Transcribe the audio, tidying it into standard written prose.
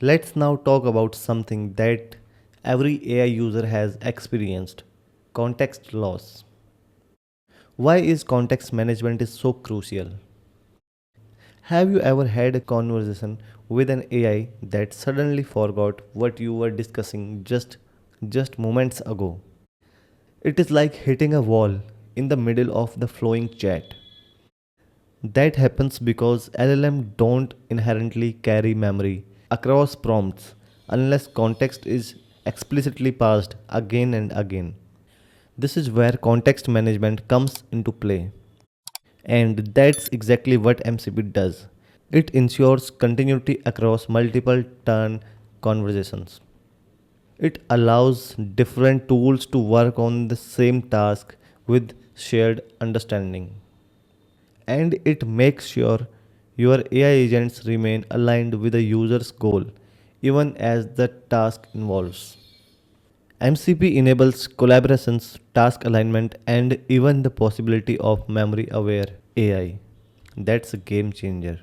Let's now talk about something that every AI user has experienced: context loss. Why is context management is so crucial? Have you ever had a conversation with an AI that suddenly forgot what you were discussing just moments ago? It is like hitting a wall in the middle of the flowing chat. That happens because LLM don't inherently carry memory across prompts unless context is explicitly passed again and again. This is where context management comes into play. And that's exactly what MCP does. It ensures continuity across multiple turn conversations. It allows different tools to work on the same task with shared understanding. And it makes sure your AI agents remain aligned with the user's goal even as the task evolves. MCP enables collaborations, task alignment, and even the possibility of memory aware AI. That's a game changer.